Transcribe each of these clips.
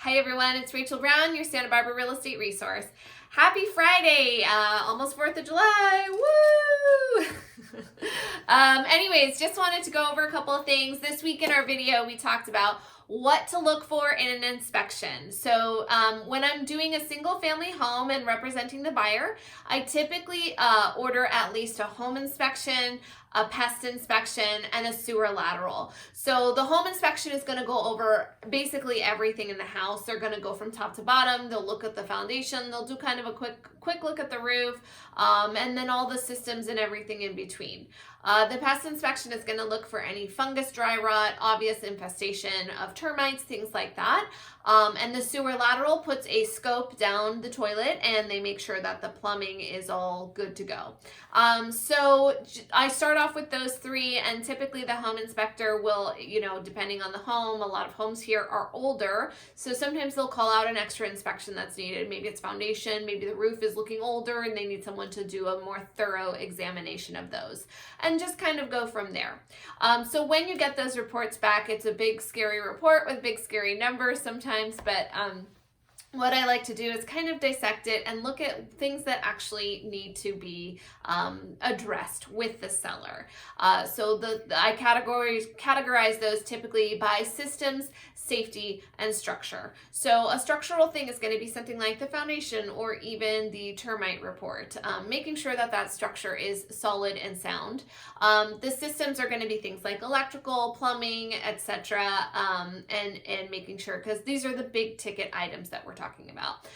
Hi everyone, it's Rachel.Brown, your Santa Barbara real estate resource. Happy Friday, almost 4th of July, woo! Anyways, just wanted to go over a couple of things. This week in our video, we talked about what to look for in an inspection. So when I'm doing a single family home and representing the buyer, I typically order at least a home inspection, a pest inspection, and a sewer lateral. So the home inspection is going to go over basically everything in the house. They're going to go from top to bottom. They'll look at the foundation. They'll do kind of a quick look at the roof, and then all the systems and everything in between. The pest inspection is going to look for any fungus, dry rot, obvious infestation of termites, things like that. And the sewer lateral puts a scope down the toilet and they make sure that the plumbing is all good to go. So I start off with those three, and typically the home inspector will, depending on the home, a lot of homes here are older, so sometimes they'll call out an extra inspection that's needed. Maybe it's foundation, maybe the roof is looking older and they need someone to do a more thorough examination of those, and just kind of go from there. So when you get those reports back, it's a big scary report with big scary numbers sometimes, but what I like to do is kind of dissect it and look at things that actually need to be addressed with the seller. So I categorize those typically by systems, safety, and structure. So a structural thing is going to be something like the foundation or even the termite report, making sure that that structure is solid and sound. The systems are going to be things like electrical, plumbing, etc., and making sure, because these are the big ticket items that we're talking about.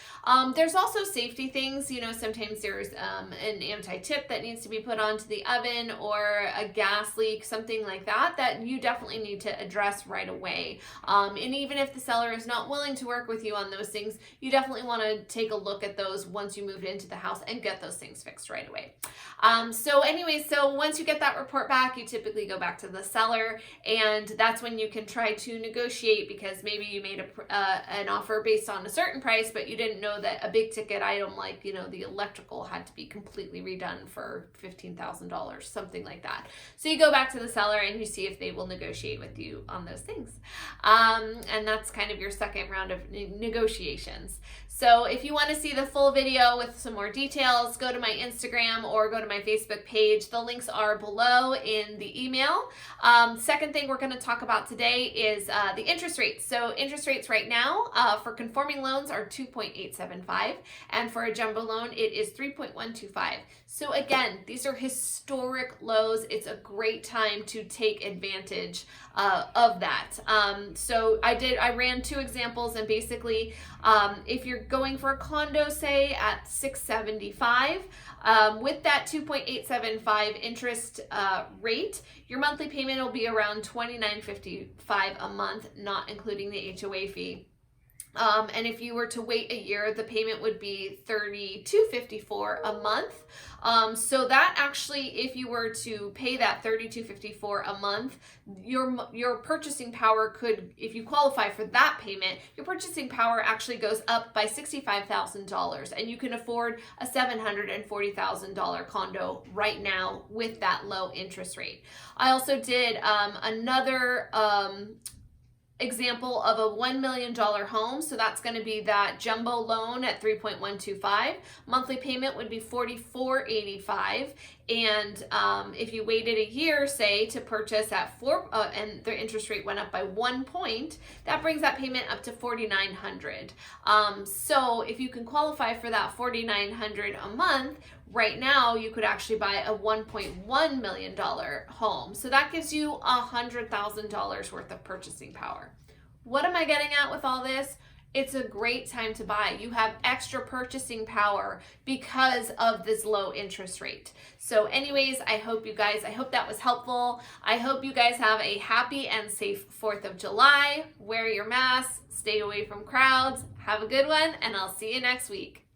There's also safety things. Sometimes there's an anti-tip that needs to be put onto the oven, or a gas leak, something like that you definitely need to address right away. And even if the seller is not willing to work with you on those things, you definitely want to take a look at those once you move into the house and get those things fixed right away. So once you get that report back, you typically go back to the seller, and that's when you can try to negotiate, because maybe you made an offer based on a certain price, but you didn't know that a big ticket item like, the electrical had to be completely redone for $15,000, something like that. So you go back to the seller and you see if they will negotiate with you on those things. And that's kind of your second round of negotiations. So if you want to see the full video with some more details, go to my Instagram or go to my Facebook page. The links are below in the email. Second thing we're going to talk about today is the interest rates. So interest rates right now for conforming loans are 2.875, and for a jumbo loan it is 3.125. So again, these are historic lows. It's a great time to take advantage of that. So I ran two examples, and basically if you're going for a condo, say at 675, with that 2.875 interest rate, your monthly payment will be around $29.55 a month, not including the HOA fee. And if you were to wait a year, the payment would be $32.54 a month. So that actually, if you were to pay that $32.54 a month, your purchasing power could, if you qualify for that payment, your purchasing power actually goes up by $65,000, and you can afford a $740,000 condo right now with that low interest rate. I also did another example of a $1 million home. So that's going to be that jumbo loan at 3.125. Monthly payment would be $44.85. And if you waited a year, say, to purchase at 4, and the interest rate went up by 1 point, that brings that payment up to $4,900. So if you can qualify for that $4,900 a month, right now you could actually buy a $1.1 million home. So that gives you $100,000 worth of purchasing power. What am I getting at with all this? It's a great time to buy. You have extra purchasing power because of this low interest rate. So anyways, I hope that was helpful. I hope you guys have a happy and safe 4th of July. Wear your masks, stay away from crowds. Have a good one, and I'll see you next week.